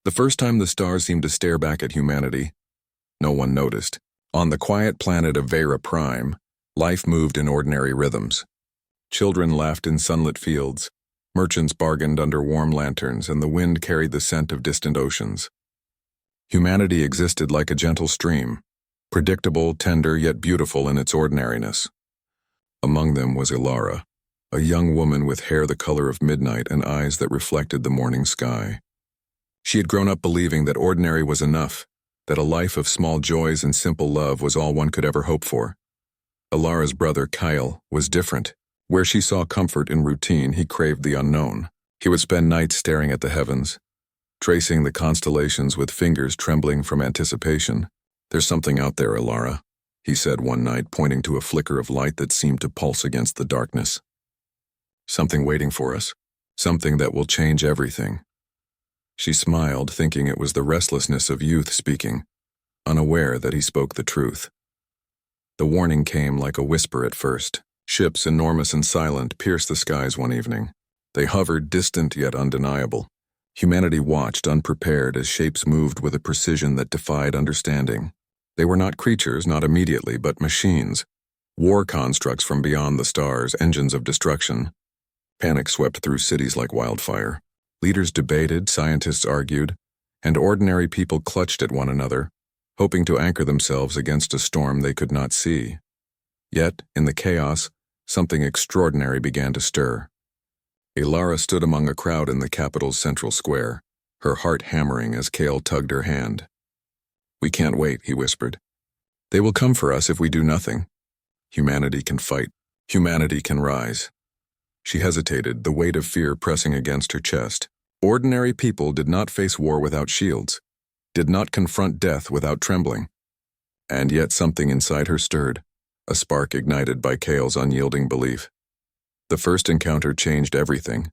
The first time the stars seemed to stare back at humanity, no one noticed. On the quiet planet of Vera Prime, life moved in ordinary rhythms. Children laughed in sunlit fields, merchants bargained under warm lanterns, and the wind carried the scent of distant oceans. Humanity existed like a gentle stream, predictable, tender, yet beautiful in its ordinariness. Among them was Elara, a young woman with hair the color of midnight and eyes that reflected the morning sky. She had grown up believing that ordinary was enough, that a life of small joys and simple love was all one could ever hope for. Elara's brother, Kael, was different. Where she saw comfort in routine, he craved the unknown. He would spend nights staring at the heavens, tracing the constellations with fingers trembling from anticipation. "There's something out there, Elara," he said one night, pointing to a flicker of light that seemed to pulse against the darkness. "Something waiting for us, something that will change everything." She smiled, thinking it was the restlessness of youth speaking, unaware that he spoke the truth. The warning came like a whisper at first. Ships, enormous and silent, pierced the skies one evening. They hovered, distant yet undeniable. Humanity watched, unprepared, as shapes moved with a precision that defied understanding. They were not creatures, not immediately, but machines. War constructs from beyond the stars, engines of destruction. Panic swept through cities like wildfire. Leaders debated, scientists argued, and ordinary people clutched at one another, hoping to anchor themselves against a storm they could not see. Yet, in the chaos, something extraordinary began to stir. Elara stood among a crowd in the capital's central square, her heart hammering as Kael tugged her hand. "We can't wait," he whispered. "They will come for us if we do nothing. Humanity can fight. Humanity can rise." She hesitated, the weight of fear pressing against her chest. Ordinary people did not face war without shields, did not confront death without trembling. And yet something inside her stirred, a spark ignited by Kael's unyielding belief. The first encounter changed everything.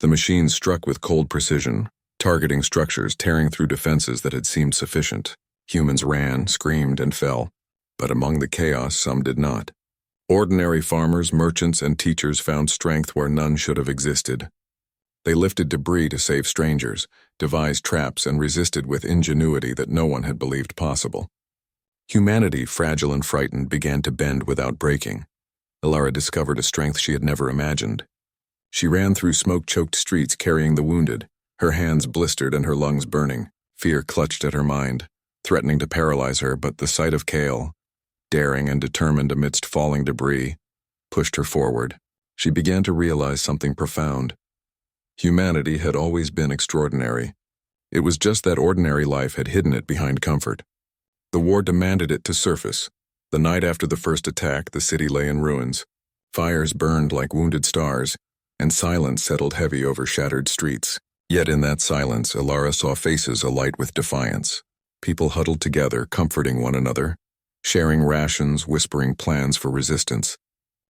The machines struck with cold precision, targeting structures, tearing through defenses that had seemed sufficient. Humans ran, screamed, and fell, but among the chaos some did not. Ordinary farmers, merchants, and teachers found strength where none should have existed. They lifted debris to save strangers, devised traps, and resisted with ingenuity that no one had believed possible. Humanity, fragile and frightened, began to bend without breaking. Elara discovered a strength she had never imagined. She ran through smoke-choked streets carrying the wounded, her hands blistered and her lungs burning. Fear clutched at her mind, threatening to paralyze her, but the sight of Kael, daring and determined amidst falling debris, pushed her forward. She began to realize something profound. Humanity had always been extraordinary. It was just that ordinary life had hidden it behind comfort. The war demanded it to surface. The night after the first attack, the city lay in ruins. Fires burned like wounded stars, and silence settled heavy over shattered streets. Yet in that silence, Elara saw faces alight with defiance. People huddled together, comforting one another, sharing rations, whispering plans for resistance.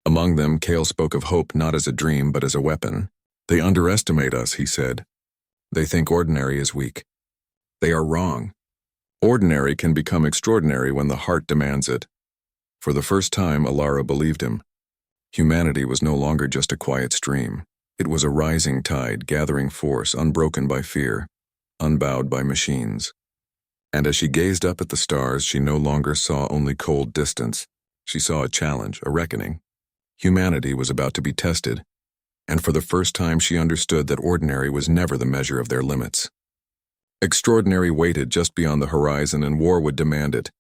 Among them, Kael spoke of hope not as a dream but as a weapon. "They underestimate us," he said. "They think ordinary is weak. They are wrong. Ordinary can become extraordinary when the heart demands it." For the first time, Elara believed him. Humanity was no longer just a quiet stream. It was a rising tide, gathering force, unbroken by fear, unbowed by machines. And as she gazed up at the stars, she no longer saw only cold distance. She saw a challenge, a reckoning. Humanity was about to be tested, and for the first time she understood that ordinary was never the measure of their limits. Extraordinary waited just beyond the horizon, and war would demand it.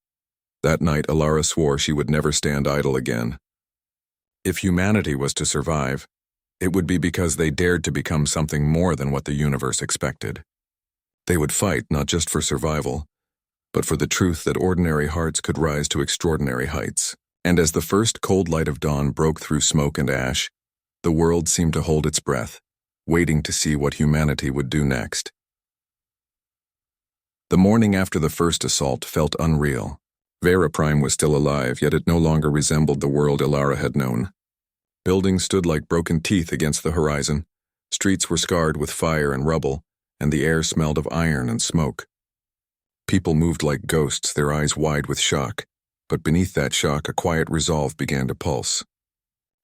That night, Elara swore she would never stand idle again. If humanity was to survive, it would be because they dared to become something more than what the universe expected. They would fight not just for survival, but for the truth that ordinary hearts could rise to extraordinary heights. And as the first cold light of dawn broke through smoke and ash, the world seemed to hold its breath, waiting to see what humanity would do next. The morning after the first assault felt unreal. Vera Prime was still alive, yet it no longer resembled the world Elara had known. Buildings stood like broken teeth against the horizon, streets were scarred with fire and rubble, and the air smelled of iron and smoke. People moved like ghosts, their eyes wide with shock, but beneath that shock a quiet resolve began to pulse.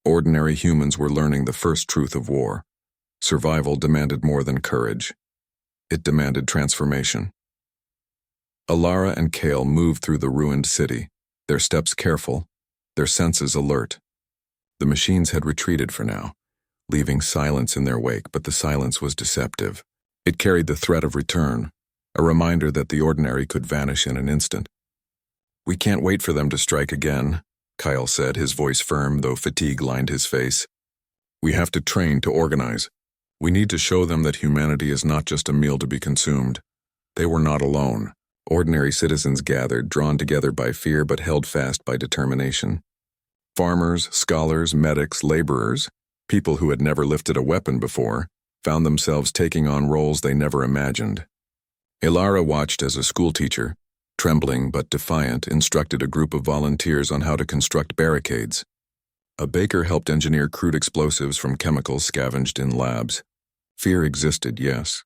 Ordinary humans were learning the first truth of war. Survival demanded more than courage. It demanded transformation. Elara and Kael moved through the ruined city, their steps careful, their senses alert. The machines had retreated for now, leaving silence in their wake, but the silence was deceptive. It carried the threat of return, a reminder that the ordinary could vanish in an instant. "We can't wait for them to strike again," Kael said, his voice firm, though fatigue lined his face. "We have to train to organize. We need to show them that humanity is not just a meal to be consumed." They were not alone. Ordinary citizens gathered, drawn together by fear but held fast by determination. Farmers, scholars, medics, laborers, people who had never lifted a weapon before, found themselves taking on roles they never imagined. Elara watched as a schoolteacher, trembling but defiant, instructed a group of volunteers on how to construct barricades. A baker helped engineer crude explosives from chemicals scavenged in labs. Fear existed, yes,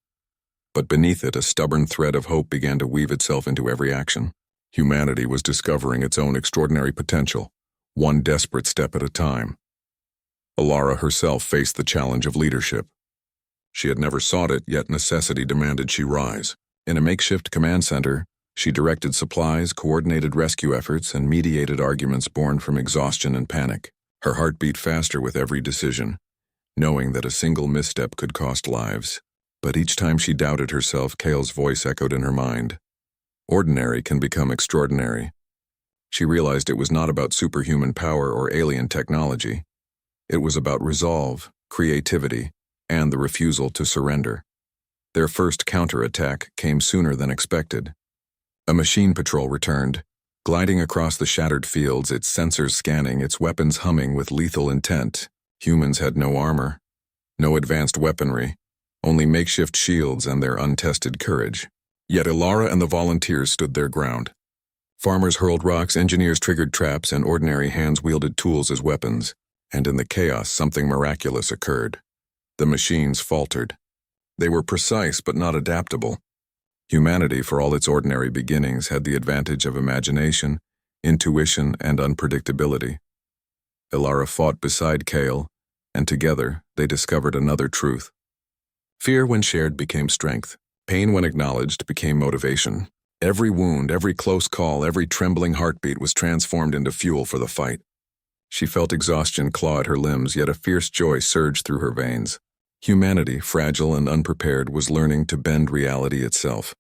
but beneath it a stubborn thread of hope began to weave itself into every action. Humanity was discovering its own extraordinary potential, one desperate step at a time. Elara herself faced the challenge of leadership. She had never sought it, yet necessity demanded she rise. In a makeshift command center, she directed supplies, coordinated rescue efforts, and mediated arguments born from exhaustion and panic. Her heart beat faster with every decision, knowing that a single misstep could cost lives. But each time she doubted herself, Kael's voice echoed in her mind. Ordinary can become extraordinary. She realized it was not about superhuman power or alien technology. It was about resolve, creativity, and the refusal to surrender. Their first counterattack came sooner than expected. A machine patrol returned, gliding across the shattered fields, its sensors scanning, its weapons humming with lethal intent. Humans had no armor, no advanced weaponry, only makeshift shields and their untested courage. Yet Elara and the volunteers stood their ground. Farmers hurled rocks, engineers triggered traps, and ordinary hands wielded tools as weapons. And in the chaos, something miraculous occurred. The machines faltered. They were precise but not adaptable. Humanity, for all its ordinary beginnings, had the advantage of imagination, intuition, and unpredictability. Elara fought beside Kael, and together they discovered another truth. Fear, when shared, became strength. Pain, when acknowledged, became motivation. Every wound, every close call, every trembling heartbeat was transformed into fuel for the fight. She felt exhaustion claw at her limbs, yet a fierce joy surged through her veins. Humanity, fragile and unprepared, was learning to bend reality itself,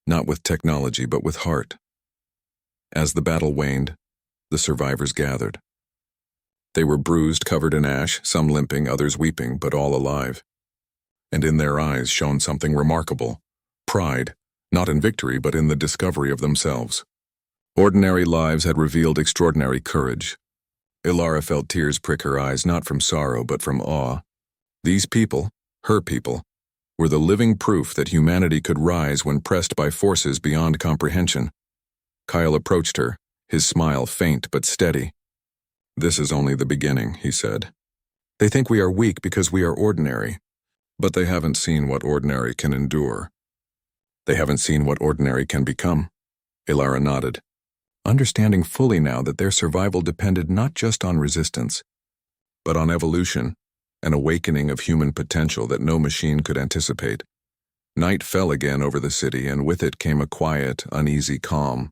not with technology but with heart. As the battle waned, the survivors gathered. They were bruised, covered in ash, some limping, others weeping, but all alive. And in their eyes shone something remarkable: pride, not in victory but in the discovery of themselves. Ordinary lives had revealed extraordinary courage. Elara felt tears prick her eyes, not from sorrow but from awe. These people, her people, were the living proof that humanity could rise when pressed by forces beyond comprehension. Kael approached her, his smile faint but steady. "This is only the beginning," he said. "They think we are weak because we are ordinary, but they haven't seen what ordinary can endure. They haven't seen what ordinary can become." Elara nodded, understanding fully now that their survival depended not just on resistance, but on evolution, an awakening of human potential that no machine could anticipate. Night fell again over the city, and with it came a quiet, uneasy calm.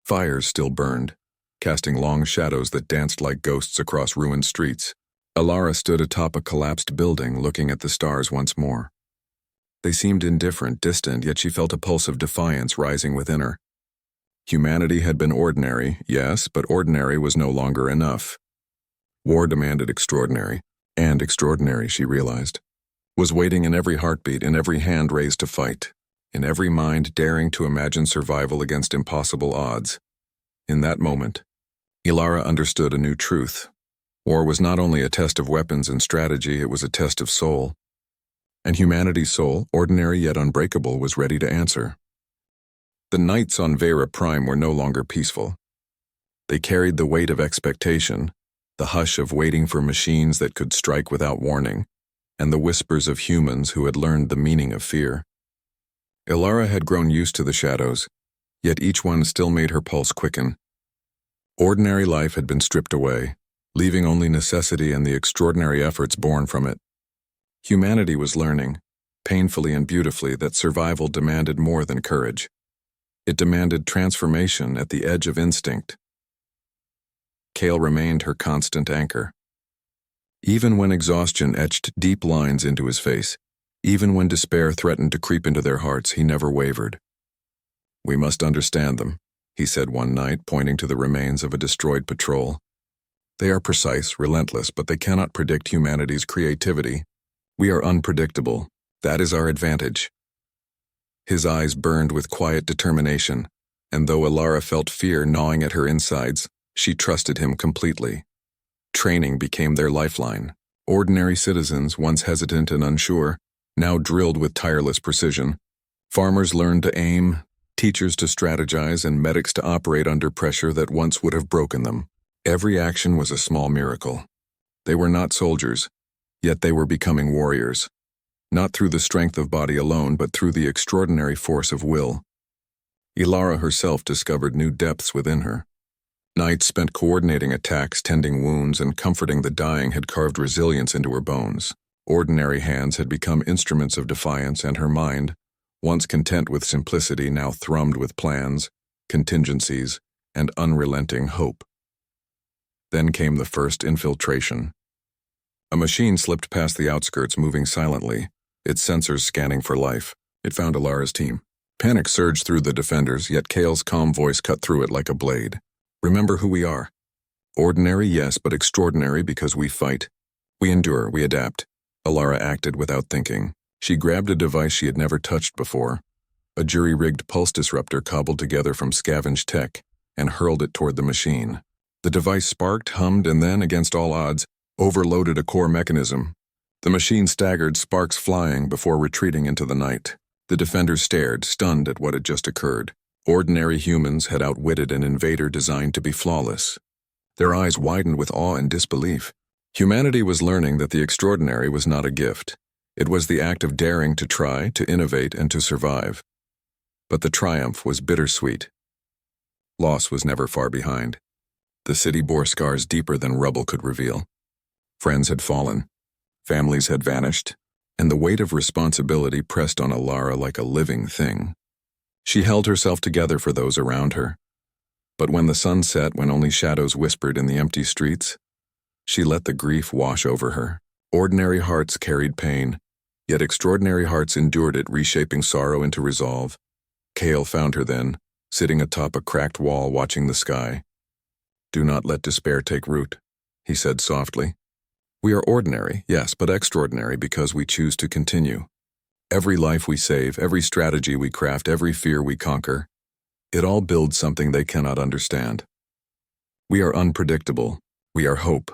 Fires still burned, casting long shadows that danced like ghosts across ruined streets. Elara stood atop a collapsed building, looking at the stars once more. They seemed indifferent, distant, yet she felt a pulse of defiance rising within her. Humanity had been ordinary, yes, but ordinary was no longer enough. War demanded extraordinary, and extraordinary, she realized, was waiting in every heartbeat, in every hand raised to fight, in every mind daring to imagine survival against impossible odds. In that moment, Elara understood a new truth. War was not only a test of weapons and strategy, it was a test of soul. And humanity's soul, ordinary yet unbreakable, was ready to answer. The nights on Vera Prime were no longer peaceful. They carried the weight of expectation, the hush of waiting for machines that could strike without warning, and the whispers of humans who had learned the meaning of fear. Elara had grown used to the shadows, yet each one still made her pulse quicken. Ordinary life had been stripped away, leaving only necessity and the extraordinary efforts born from it. Humanity was learning, painfully and beautifully, that survival demanded more than courage. It demanded transformation at the edge of instinct. Kael remained her constant anchor. Even when exhaustion etched deep lines into his face, even when despair threatened to creep into their hearts, he never wavered. "We must understand them," he said one night, pointing to the remains of a destroyed patrol. "They are precise, relentless, but they cannot predict humanity's creativity. We are unpredictable. That is our advantage." His eyes burned with quiet determination, and though Elara felt fear gnawing at her insides, she trusted him completely. Training became their lifeline. Ordinary citizens, once hesitant and unsure, now drilled with tireless precision. Farmers learned to aim, teachers to strategize, and medics to operate under pressure that once would have broken them. Every action was a small miracle. They were not soldiers, yet they were becoming warriors. Not through the strength of body alone, but through the extraordinary force of will. Elara herself discovered new depths within her. Nights spent coordinating attacks, tending wounds, and comforting the dying had carved resilience into her bones. Ordinary hands had become instruments of defiance, and her mind, once content with simplicity, now thrummed with plans, contingencies, and unrelenting hope. Then came the first infiltration. A machine slipped past the outskirts, moving silently, its sensors scanning for life. It found Elara's team. Panic surged through the defenders, yet Kael's calm voice cut through it like a blade. "Remember who we are. Ordinary, yes, but extraordinary because we fight. We endure, we adapt." Elara acted without thinking. She grabbed a device she had never touched before, a jury-rigged pulse disruptor cobbled together from scavenged tech, and hurled it toward the machine. The device sparked, hummed, and then, against all odds, overloaded a core mechanism. The machine staggered, sparks flying, before retreating into the night. The defenders stared, stunned at what had just occurred. Ordinary humans had outwitted an invader designed to be flawless. Their eyes widened with awe and disbelief. Humanity was learning that the extraordinary was not a gift. It was the act of daring to try, to innovate, and to survive. But the triumph was bittersweet. Loss was never far behind. The city bore scars deeper than rubble could reveal. Friends had fallen, families had vanished, and the weight of responsibility pressed on Elara like a living thing. She held herself together for those around her. But when the sun set, when only shadows whispered in the empty streets, she let the grief wash over her. Ordinary hearts carried pain, yet extraordinary hearts endured it, reshaping sorrow into resolve. Kael found her then, sitting atop a cracked wall watching the sky. "Do not let despair take root," he said softly. "We are ordinary, yes, but extraordinary because we choose to continue. Every life we save, every strategy we craft, every fear we conquer, it all builds something they cannot understand. We are unpredictable. We are hope."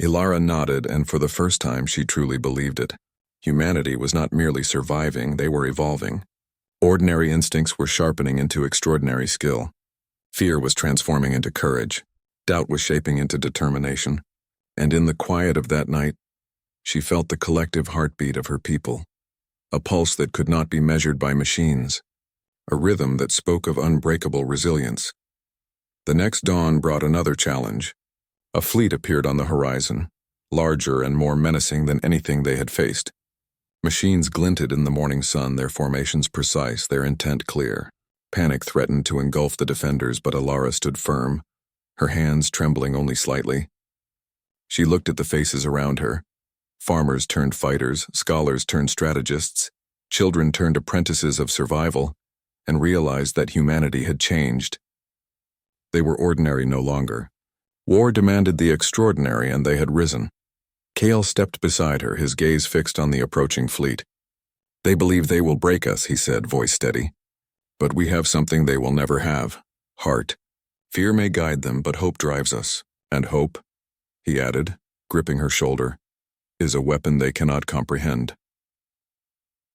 Elara nodded, and for the first time she truly believed it. Humanity was not merely surviving, they were evolving. Ordinary instincts were sharpening into extraordinary skill. Fear was transforming into courage. Doubt was shaping into determination. And in the quiet of that night, she felt the collective heartbeat of her people. A pulse that could not be measured by machines. A rhythm that spoke of unbreakable resilience. The next dawn brought another challenge. A fleet appeared on the horizon, larger and more menacing than anything they had faced. Machines glinted in the morning sun, their formations precise, their intent clear. Panic threatened to engulf the defenders, but Elara stood firm, her hands trembling only slightly. She looked at the faces around her. Farmers turned fighters, scholars turned strategists, children turned apprentices of survival, and realized that humanity had changed. They were ordinary no longer. War demanded the extraordinary, and they had risen. Kael stepped beside her, his gaze fixed on the approaching fleet. "They believe they will break us," he said, voice steady. "But we have something they will never have: heart. Fear may guide them, but hope drives us. And hope," he added, gripping her shoulder, "is a weapon they cannot comprehend."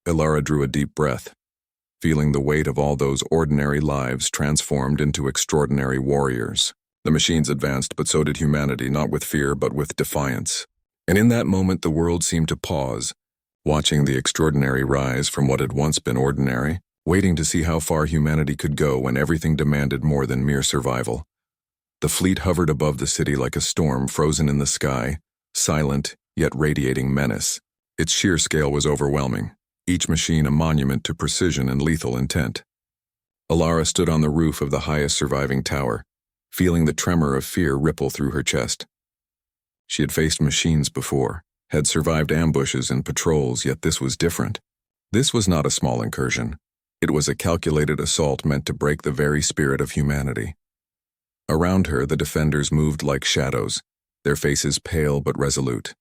Elara drew a deep breath, feeling the weight of all those ordinary lives transformed into extraordinary warriors. The machines advanced, but so did humanity, not with fear, but with defiance. And in that moment the world seemed to pause, watching the extraordinary rise from what had once been ordinary, waiting to see how far humanity could go when everything demanded more than mere survival. The fleet hovered above the city like a storm frozen in the sky, silent, yet radiating menace. Its sheer scale was overwhelming. each machine a monument to precision and lethal intent. Elara stood on the roof of the highest surviving tower, feeling the tremor of fear ripple through her chest. She had faced machines before, had survived ambushes and patrols, yet this was different. This was not a small incursion. It was a calculated assault meant to break the very spirit of humanity. Around her, the defenders moved like shadows, their faces pale but resolute.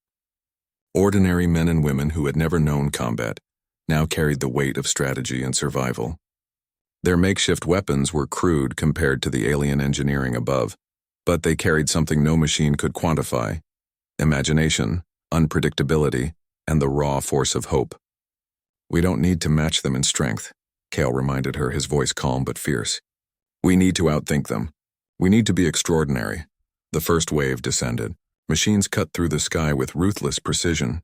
Ordinary men and women who had never known combat now carried the weight of strategy and survival. Their makeshift weapons were crude compared to the alien engineering above, but they carried something no machine could quantify: imagination, unpredictability, and the raw force of hope. "We don't need to match them in strength," Kael reminded her, his voice calm but fierce. "We need to outthink them. We need to be extraordinary." The first wave descended. Machines cut through the sky with ruthless precision,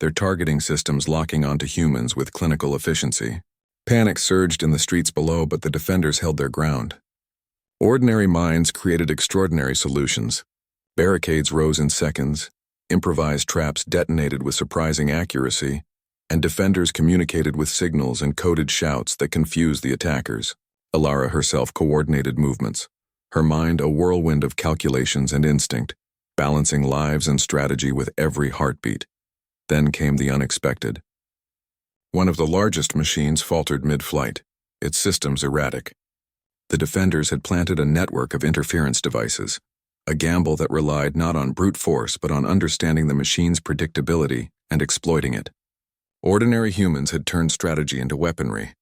their targeting systems locking onto humans with clinical efficiency. Panic surged in the streets below, but the defenders held their ground. Ordinary minds created extraordinary solutions. Barricades rose in seconds, improvised traps detonated with surprising accuracy, and defenders communicated with signals and coded shouts that confused the attackers. Elara herself coordinated movements, her mind a whirlwind of calculations and instinct, balancing lives and strategy with every heartbeat. Then came the unexpected. One of the largest machines faltered mid-flight, its systems erratic. The defenders had planted a network of interference devices, a gamble that relied not on brute force but on understanding the machine's predictability and exploiting it. Ordinary humans had turned strategy into weaponry.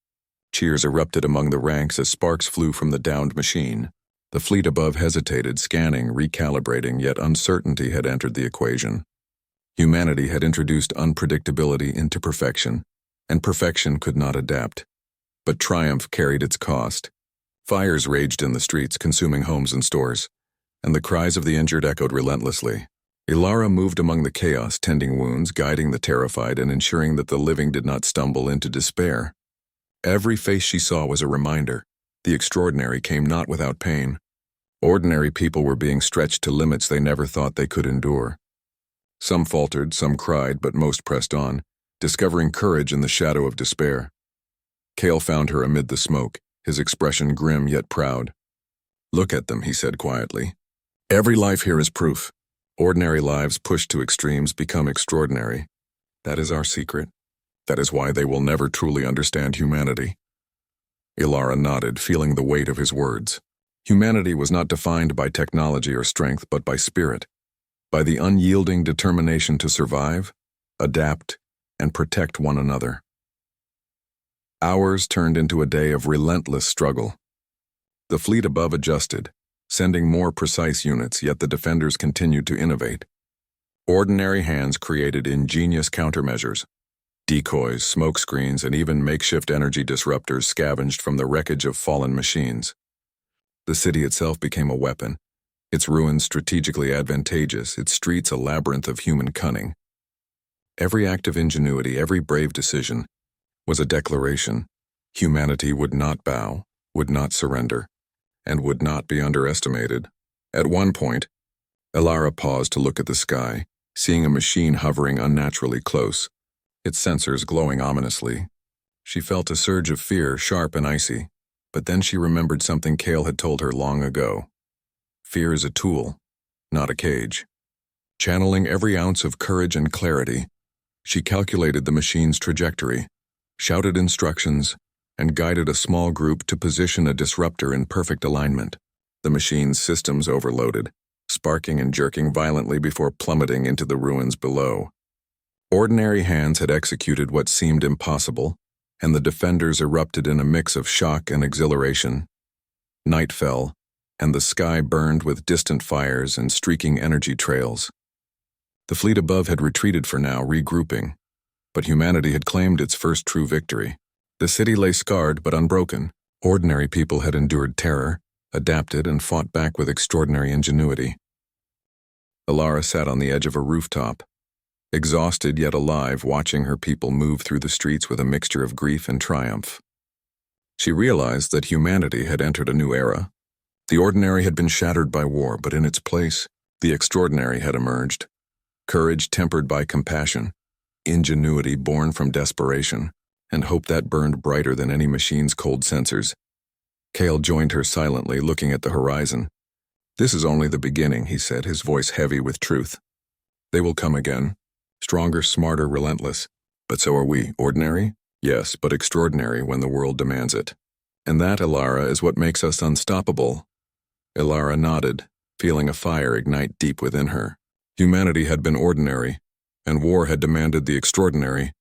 Cheers erupted among the ranks as sparks flew from the downed machine. The fleet above hesitated, scanning, recalibrating, yet uncertainty had entered the equation. Humanity had introduced unpredictability into perfection, and perfection could not adapt. But triumph carried its cost. Fires raged in the streets, consuming homes and stores, and the cries of the injured echoed relentlessly. Elara moved among the chaos, tending wounds, guiding the terrified, and ensuring that the living did not stumble into despair. Every face she saw was a reminder. The extraordinary came not without pain. Ordinary people were being stretched to limits they never thought they could endure. Some faltered, some cried, but most pressed on, discovering courage in the shadow of despair. Kael found her amid the smoke, his expression grim yet proud. "Look at them," he said quietly. "Every life here is proof. Ordinary lives pushed to extremes become extraordinary. That is our secret. That is why they will never truly understand humanity." Elara nodded, feeling the weight of his words. Humanity was not defined by technology or strength, but by spirit, by the unyielding determination to survive, adapt, and protect one another. Hours turned into a day of relentless struggle. The fleet above adjusted, sending more precise units, yet the defenders continued to innovate. Ordinary hands created ingenious countermeasures. Decoys, smokescreens, and even makeshift energy disruptors scavenged from the wreckage of fallen machines. The city itself became a weapon, its ruins strategically advantageous, its streets a labyrinth of human cunning. Every act of ingenuity, every brave decision, was a declaration. Humanity would not bow, would not surrender, and would not be underestimated. At one point, Elara paused to look at the sky, seeing a machine hovering unnaturally close, its sensors glowing ominously. She felt a surge of fear, sharp and icy, but then she remembered something Kael had told her long ago. Fear is a tool, not a cage. Channeling every ounce of courage and clarity, she calculated the machine's trajectory, shouted instructions, and guided a small group to position a disruptor in perfect alignment. The machine's systems overloaded, sparking and jerking violently before plummeting into the ruins below. Ordinary hands had executed what seemed impossible, and the defenders erupted in a mix of shock and exhilaration. Night fell, and the sky burned with distant fires and streaking energy trails. The fleet above had retreated for now, regrouping, but humanity had claimed its first true victory. The city lay scarred but unbroken. Ordinary people had endured terror, adapted, and fought back with extraordinary ingenuity. Elara sat on the edge of a rooftop, exhausted yet alive, watching her people move through the streets with a mixture of grief and triumph. She realized that humanity had entered a new era. The ordinary had been shattered by war, but in its place, the extraordinary had emerged. Courage tempered by compassion, ingenuity born from desperation, and hope that burned brighter than any machine's cold sensors. Kael joined her silently, looking at the horizon. "This is only the beginning," he said, his voice heavy with truth. "They will come again. Stronger, smarter, relentless. But so are we. Ordinary? Yes, but extraordinary when the world demands it. And that, Elara, is what makes us unstoppable." Elara nodded, feeling a fire ignite deep within her. Humanity had been ordinary, and war had demanded the extraordinary.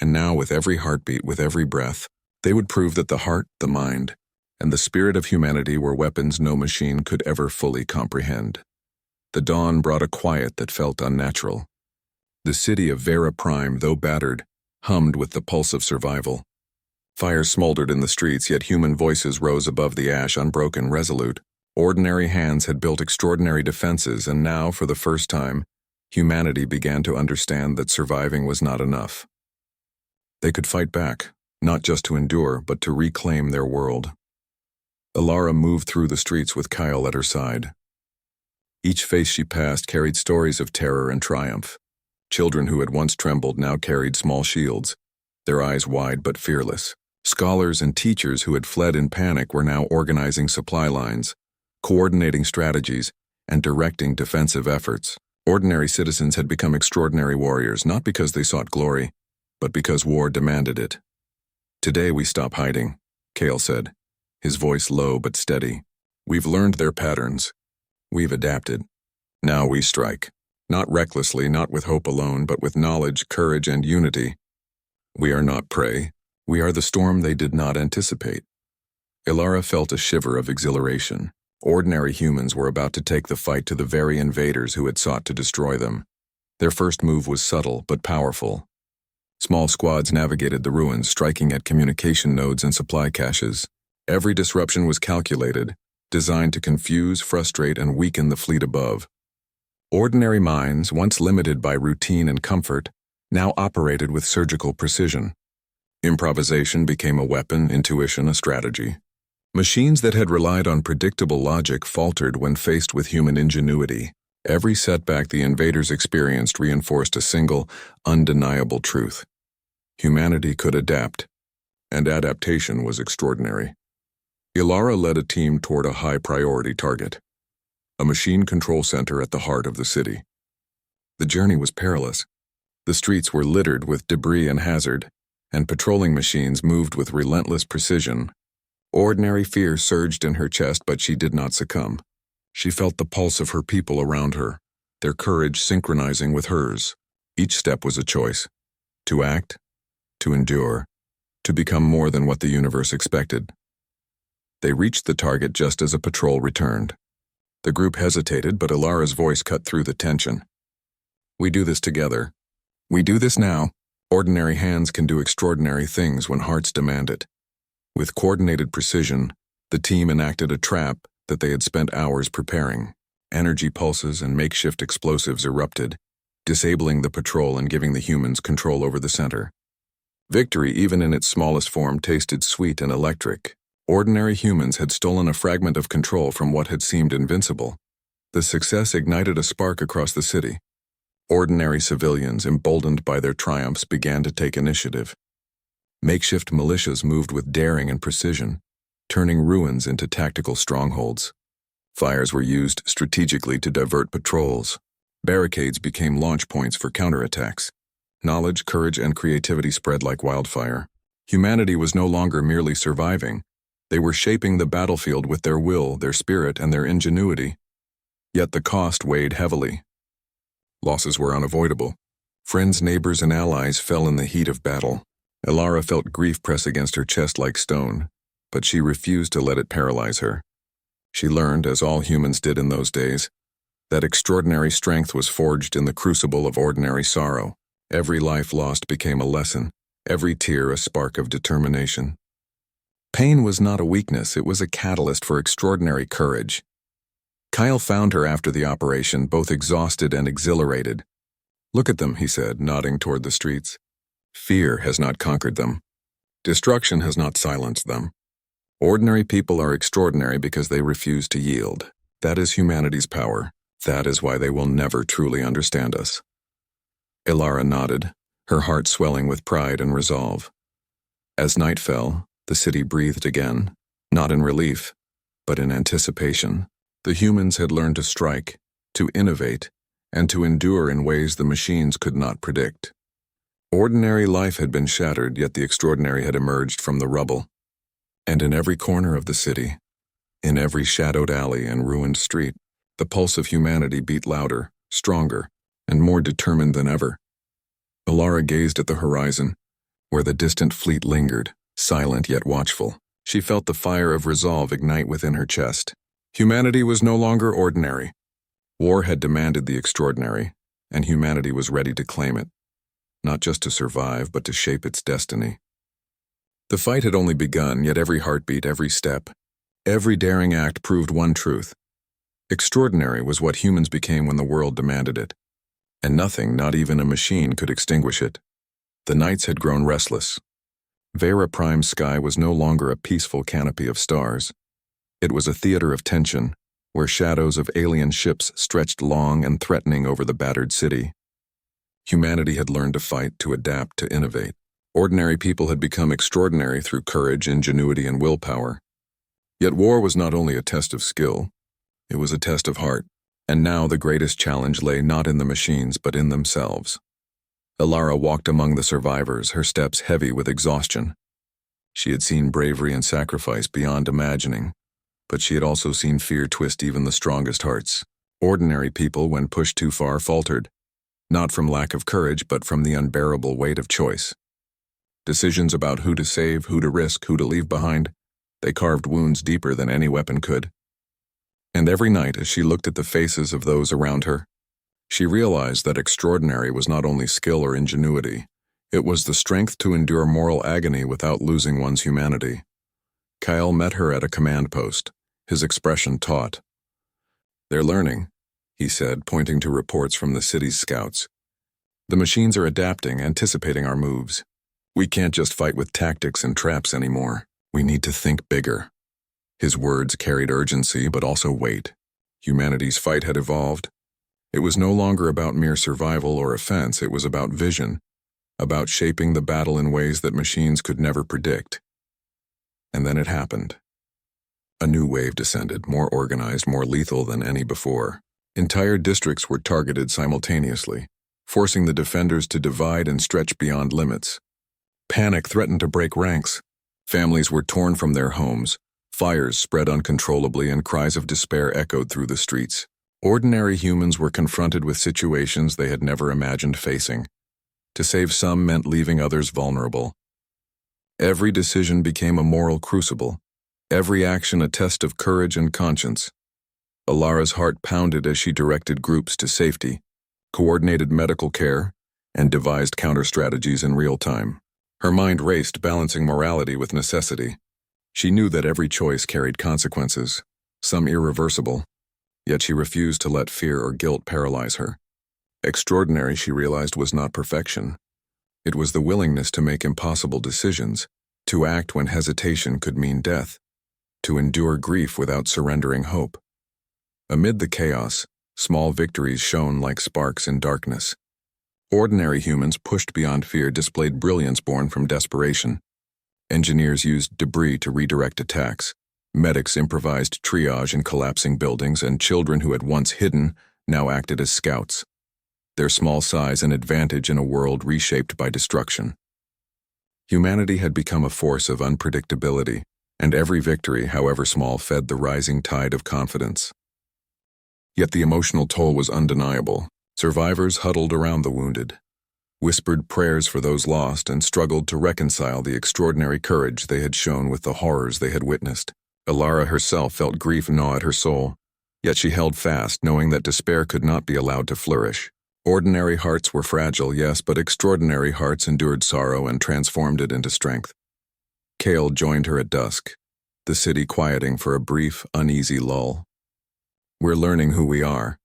And now, with every heartbeat, with every breath, they would prove that the heart, the mind, and the spirit of humanity were weapons no machine could ever fully comprehend. The dawn brought a quiet that felt unnatural. The city of Vera Prime, though battered, hummed with the pulse of survival. Fires smoldered in the streets, yet human voices rose above the ash, unbroken, resolute. Ordinary hands had built extraordinary defenses, and now, for the first time, humanity began to understand that surviving was not enough. They could fight back, not just to endure, but to reclaim their world. Elara moved through the streets with Kael at her side. Each face she passed carried stories of terror and triumph. Children who had once trembled now carried small shields, their eyes wide but fearless. Scholars and teachers who had fled in panic were now organizing supply lines, coordinating strategies, and directing defensive efforts. Ordinary citizens had become extraordinary warriors, not because they sought glory, but because war demanded it. "Today we stop hiding," Kael said, his voice low but steady. "We've learned their patterns. We've adapted. Now we strike. Not recklessly, not with hope alone, but with knowledge, courage, and unity. We are not prey. We are the storm they did not anticipate." Elara felt a shiver of exhilaration. Ordinary humans were about to take the fight to the very invaders who had sought to destroy them. Their first move was subtle but powerful. Small squads navigated the ruins, striking at communication nodes and supply caches. Every disruption was calculated, designed to confuse, frustrate, and weaken the fleet above. Ordinary minds, once limited by routine and comfort, now operated with surgical precision. Improvisation became a weapon, intuition a strategy. Machines that had relied on predictable logic faltered when faced with human ingenuity. Every setback the invaders experienced reinforced a single, undeniable truth. Humanity could adapt, and adaptation was extraordinary. Elara led a team toward a high-priority target, a machine control center at the heart of the city. The journey was perilous. The streets were littered with debris and hazard, and patrolling machines moved with relentless precision. Ordinary fear surged in her chest, but she did not succumb. She felt the pulse of her people around her, their courage synchronizing with hers. Each step was a choice: to act, to endure, to become more than what the universe expected. They reached the target just as a patrol returned. The group hesitated, but Elara's voice cut through the tension. "We do this together. We do this now. Ordinary hands can do extraordinary things when hearts demand it." With coordinated precision, the team enacted a trap that they had spent hours preparing. Energy pulses and makeshift explosives erupted, disabling the patrol and giving the humans control over the center. Victory, even in its smallest form, tasted sweet and electric. Ordinary humans had stolen a fragment of control from what had seemed invincible. The success ignited a spark across the city. Ordinary civilians, emboldened by their triumphs, began to take initiative. Makeshift militias moved with daring and precision, turning ruins into tactical strongholds. Fires were used strategically to divert patrols. Barricades became launch points for counterattacks. Knowledge, courage, and creativity spread like wildfire. Humanity was no longer merely surviving. They were shaping the battlefield with their will, their spirit, and their ingenuity. Yet the cost weighed heavily. Losses were unavoidable. Friends, neighbors, and allies fell in the heat of battle. Elara felt grief press against her chest like stone, but she refused to let it paralyze her. She learned, as all humans did in those days, that extraordinary strength was forged in the crucible of ordinary sorrow. Every life lost became a lesson, every tear a spark of determination. Pain was not a weakness, it was a catalyst for extraordinary courage. Kael found her after the operation, both exhausted and exhilarated. "Look at them," he said, nodding toward the streets. "Fear has not conquered them. Destruction has not silenced them. Ordinary people are extraordinary because they refuse to yield. That is humanity's power. That is why they will never truly understand us." Elara nodded, her heart swelling with pride and resolve. As night fell, the city breathed again, not in relief, but in anticipation. The humans had learned to strike, to innovate, and to endure in ways the machines could not predict. Ordinary life had been shattered, yet the extraordinary had emerged from the rubble. And in every corner of the city, in every shadowed alley and ruined street, the pulse of humanity beat louder, stronger, and more determined than ever. Elara gazed at the horizon, where the distant fleet lingered, silent yet watchful. She felt the fire of resolve ignite within her chest. Humanity was no longer ordinary. War had demanded the extraordinary, and humanity was ready to claim it, not just to survive, but to shape its destiny. The fight had only begun, yet every heartbeat, every step, every daring act proved one truth. Extraordinary was what humans became when the world demanded it, and nothing, not even a machine, could extinguish it. The nights had grown restless. Vera Prime's sky was no longer a peaceful canopy of stars. It was a theater of tension, where shadows of alien ships stretched long and threatening over the battered city. Humanity had learned to fight, to adapt, to innovate. Ordinary people had become extraordinary through courage, ingenuity, and willpower. Yet war was not only a test of skill, it was a test of heart, and now the greatest challenge lay not in the machines but in themselves. Elara walked among the survivors, her steps heavy with exhaustion. She had seen bravery and sacrifice beyond imagining, but she had also seen fear twist even the strongest hearts. Ordinary people, when pushed too far, faltered, not from lack of courage, but from the unbearable weight of choice. Decisions about who to save, who to risk, who to leave behind, they carved wounds deeper than any weapon could. And every night, as she looked at the faces of those around her, she realized that extraordinary was not only skill or ingenuity, it was the strength to endure moral agony without losing one's humanity. Kael met her at a command post, his expression taut. "They're learning," he said, pointing to reports from the city's scouts. "The machines are adapting, anticipating our moves. We can't just fight with tactics and traps anymore. We need to think bigger." His words carried urgency, but also weight. Humanity's fight had evolved. It was no longer about mere survival or offense, it was about vision, about shaping the battle in ways that machines could never predict. And then it happened. A new wave descended, more organized, more lethal than any before. Entire districts were targeted simultaneously, forcing the defenders to divide and stretch beyond limits. Panic threatened to break ranks. Families were torn from their homes, fires spread uncontrollably, and cries of despair echoed through the streets. Ordinary humans were confronted with situations they had never imagined facing. To save some meant leaving others vulnerable. Every decision became a moral crucible, every action a test of courage and conscience. Elara's heart pounded as she directed groups to safety, coordinated medical care, and devised counter-strategies in real time. Her mind raced, balancing morality with necessity. She knew that every choice carried consequences, some irreversible, yet she refused to let fear or guilt paralyze her. Extraordinary, she realized, was not perfection. It was the willingness to make impossible decisions, to act when hesitation could mean death, to endure grief without surrendering hope. Amid the chaos, small victories shone like sparks in darkness. Ordinary humans, pushed beyond fear, displayed brilliance born from desperation. Engineers used debris to redirect attacks. Medics improvised triage in collapsing buildings, and children who had once hidden now acted as scouts. Their small size an advantage in a world reshaped by destruction. Humanity had become a force of unpredictability, and every victory, however small, fed the rising tide of confidence. Yet the emotional toll was undeniable. Survivors huddled around the wounded, whispered prayers for those lost, and struggled to reconcile the extraordinary courage they had shown with the horrors they had witnessed. Elara herself felt grief gnaw at her soul, yet she held fast, knowing that despair could not be allowed to flourish. Ordinary hearts were fragile, yes, but extraordinary hearts endured sorrow and transformed it into strength. Kael joined her at dusk, the city quieting for a brief, uneasy lull. "We're learning who we are,"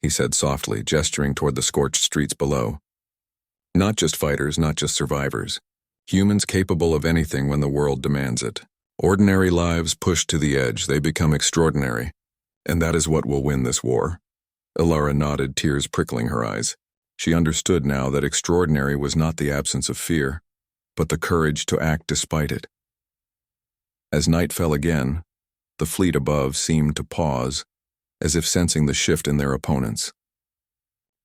he said softly, gesturing toward the scorched streets below. "Not just fighters, not just survivors. Humans capable of anything when the world demands it. Ordinary lives pushed to the edge, they become extraordinary. And that is what will win this war." Elara nodded, tears prickling her eyes. She understood now that extraordinary was not the absence of fear, but the courage to act despite it. As night fell again, the fleet above seemed to pause, as if sensing the shift in their opponents.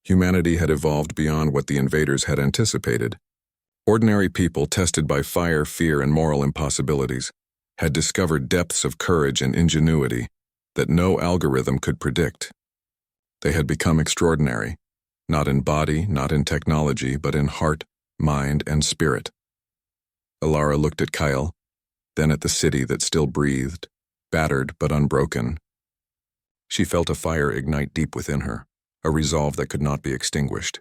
Humanity had evolved beyond what the invaders had anticipated. Ordinary people, tested by fire, fear, and moral impossibilities, had discovered depths of courage and ingenuity that no algorithm could predict. They had become extraordinary, not in body, not in technology, but in heart, mind, and spirit. Elara looked at Kael, then at the city that still breathed, battered but unbroken. She felt a fire ignite deep within her, a resolve that could not be extinguished.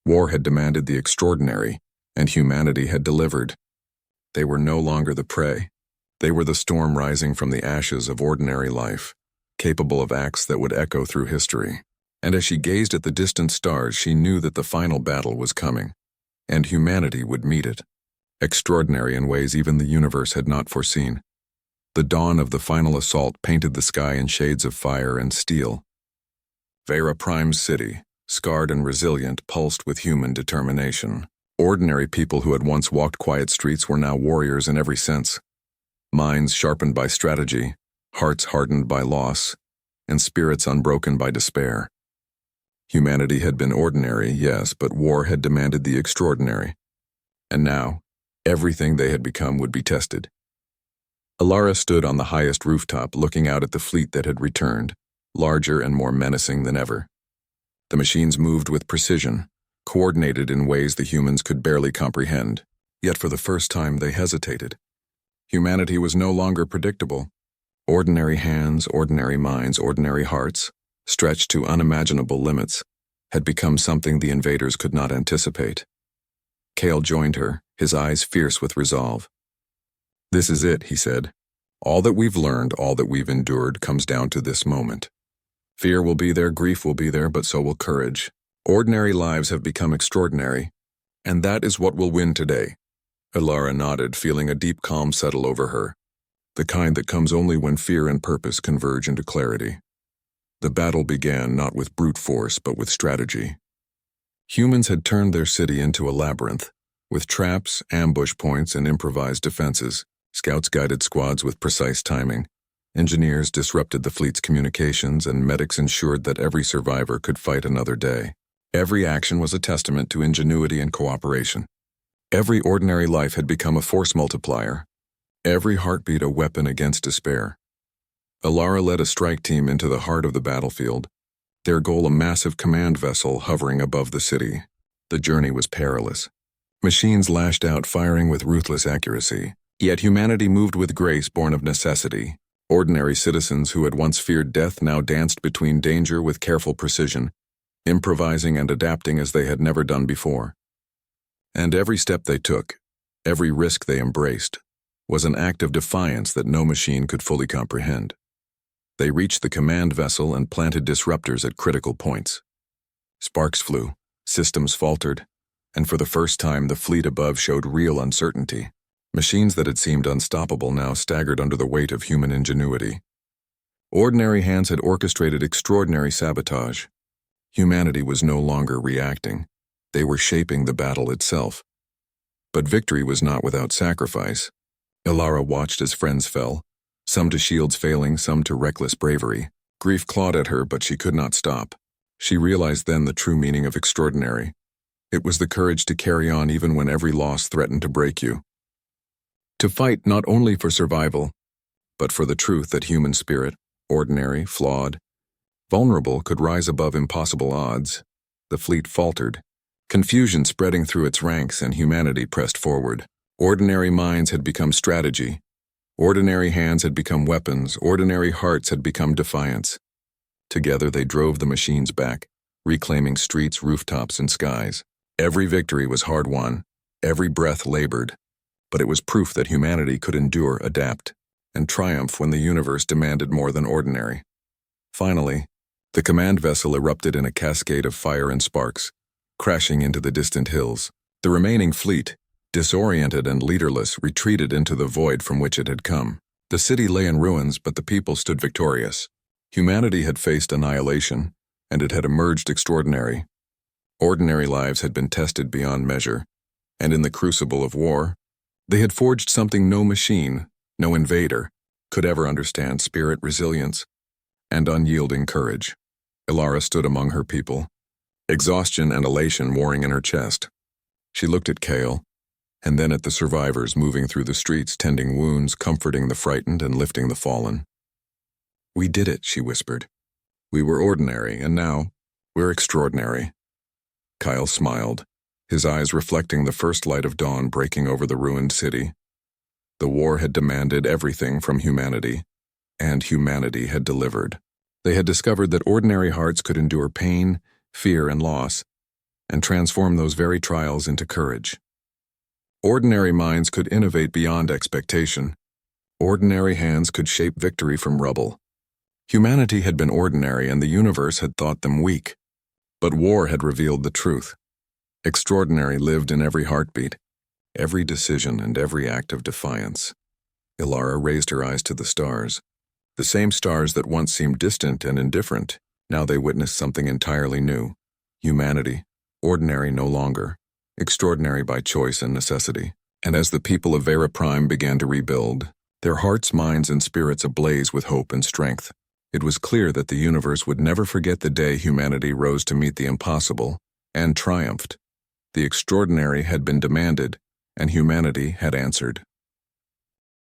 War had demanded the extraordinary, and humanity had delivered. They were no longer the prey. They were the storm rising from the ashes of ordinary life, capable of acts that would echo through history. And as she gazed at the distant stars, she knew that the final battle was coming, and humanity would meet it, extraordinary in ways even the universe had not foreseen. The dawn of the final assault painted the sky in shades of fire and steel. Vera Prime's city, scarred and resilient, pulsed with human determination. Ordinary people who had once walked quiet streets were now warriors in every sense. Minds sharpened by strategy, hearts hardened by loss, and spirits unbroken by despair. Humanity had been ordinary, yes, but war had demanded the extraordinary. And now, everything they had become would be tested. Elara stood on the highest rooftop, looking out at the fleet that had returned, larger and more menacing than ever. The machines moved with precision, coordinated in ways the humans could barely comprehend, yet for the first time they hesitated. Humanity was no longer predictable. Ordinary hands, ordinary minds, ordinary hearts, stretched to unimaginable limits, had become something the invaders could not anticipate. Kael joined her, his eyes fierce with resolve. "This is it," he said. "All that we've learned, all that we've endured, comes down to this moment. Fear will be there, grief will be there, but so will courage. Ordinary lives have become extraordinary, and that is what will win today." Elara nodded, feeling a deep calm settle over her, the kind that comes only when fear and purpose converge into clarity. The battle began not with brute force, but with strategy. Humans had turned their city into a labyrinth, with traps, ambush points, and improvised defenses. Scouts guided squads with precise timing. Engineers disrupted the fleet's communications, and medics ensured that every survivor could fight another day. Every action was a testament to ingenuity and cooperation. Every ordinary life had become a force multiplier, every heartbeat a weapon against despair. Elara led a strike team into the heart of the battlefield, their goal a massive command vessel hovering above the city. The journey was perilous. Machines lashed out, firing with ruthless accuracy. Yet humanity moved with grace born of necessity. Ordinary citizens who had once feared death now danced between danger with careful precision, improvising and adapting as they had never done before. And every step they took, every risk they embraced, was an act of defiance that no machine could fully comprehend. They reached the command vessel and planted disruptors at critical points. Sparks flew, systems faltered, and for the first time the fleet above showed real uncertainty. Machines that had seemed unstoppable now staggered under the weight of human ingenuity. Ordinary hands had orchestrated extraordinary sabotage. Humanity was no longer reacting. They were shaping the battle itself. But victory was not without sacrifice. Elara watched as friends fell, some to shields failing, some to reckless bravery. Grief clawed at her, but she could not stop. She realized then the true meaning of extraordinary. It was the courage to carry on even when every loss threatened to break you. To fight not only for survival, but for the truth that human spirit, ordinary, flawed, vulnerable, could rise above impossible odds. The fleet faltered, confusion spreading through its ranks, and humanity pressed forward. Ordinary minds had become strategy. Ordinary hands had become weapons. Ordinary hearts had become defiance. Together they drove the machines back, reclaiming streets, rooftops, and skies. Every victory was hard won, every breath labored, but it was proof that humanity could endure, adapt, and triumph when the universe demanded more than ordinary. Finally, the command vessel erupted in a cascade of fire and sparks, crashing into the distant hills. The remaining fleet, disoriented and leaderless, retreated into the void from which it had come. The city lay in ruins, but the people stood victorious. Humanity had faced annihilation, and it had emerged extraordinary. Ordinary lives had been tested beyond measure, And in the crucible of war, they had forged something no machine, no invader, could ever understand: spirit, resilience, and unyielding courage. Elara stood among her people, exhaustion and elation warring in her chest. She looked at Kael, and then at the survivors moving through the streets, tending wounds, comforting the frightened, and lifting the fallen. "We did it," she whispered. "We were ordinary, and now we're extraordinary." Kael smiled, his eyes reflecting the first light of dawn breaking over the ruined city. The war had demanded everything from humanity, and humanity had delivered. They had discovered that ordinary hearts could endure pain, fear, and loss, and transform those very trials into courage. Ordinary minds could innovate beyond expectation. Ordinary hands could shape victory from rubble. Humanity had been ordinary, and the universe had thought them weak. But war had revealed the truth. Extraordinary lived in every heartbeat, every decision, and every act of defiance. Elara raised her eyes to the stars. The same stars that once seemed distant and indifferent, now they witnessed something entirely new. Humanity, ordinary no longer, extraordinary by choice and necessity. And as the people of Vera Prime began to rebuild, their hearts, minds, and spirits ablaze with hope and strength, it was clear that the universe would never forget the day humanity rose to meet the impossible and triumphed. The extraordinary had been demanded, and humanity had answered.